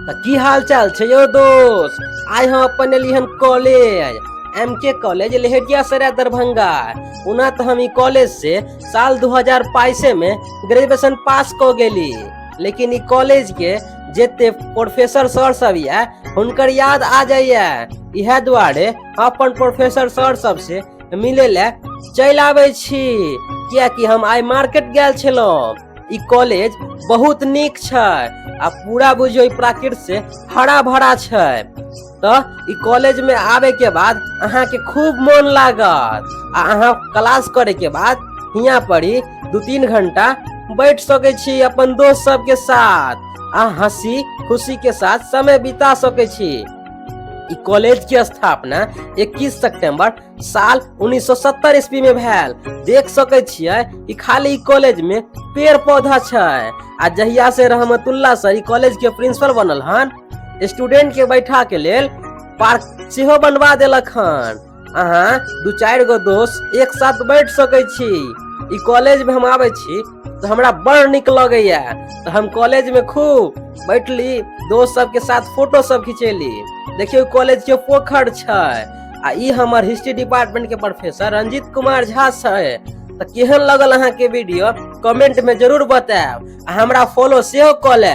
की हाल चाल छै यौ दोस्त। आइ हम अपन एलिहन कॉलेज, MK कॉलेज लहेरिया सराय दरभंगा। ओना तो हम ई कॉलेज से साल 2022 में ग्रेजुएशन पास क गेली, लेकिन ई कॉलेज के जेते प्रोफेसर सर सब ये हुनकर याद आ जाइए। इहे दुआरे अपन प्रोफेसर सर सब से मिले ले चल आबै छी, कियाकि हम आइ मार्केट गेल छलौं। ई कॉलेज बहुत निक छै आ पूरा बुझियो प्राकृत से हरा भरा छै। तो ई कॉलेज में आवे के बाद अहाँ के खूब मन लागत आ अहाँ क्लास करे के बाद हियां पर ही 2-3 घंटा बैठ सके छी अपन दोस्त सब के साथ आ हंसी खुशी के साथ समय बिता सके छी। ई कॉलेज की स्थापना 21 सितंबर साल 1970 ईस्वी में भेल। देख सके छियै ई खाली कॉलेज में पेड़ पौधा छै आ जहिया से रहमतुल्लाह सर ई कॉलेज के प्रिंसिपल बनल हन, स्टूडेंट के बैठा के लेल पार्क सेहो बनवा देलक हन। अहाँ 2-4 गो दोस्त एक साथ बैठ सके छी। ई कॉलेज में हम आवे छी तो हमरा बड़ निक लगैया, तो हम कॉलेज में खूब बैठली, दोस्त सब के साथ फोटो सब खिंचेली। देखियो कॉलेज के पोखर छै आ ई हमर हिस्ट्री डिपार्टमेंट के प्रोफेसर रंजीत कुमार झा छै। तो केहन लगल अहाँ के वीडियो कमेंट में जरूर बताएब आ हमरा फॉलो सेहो क लेब।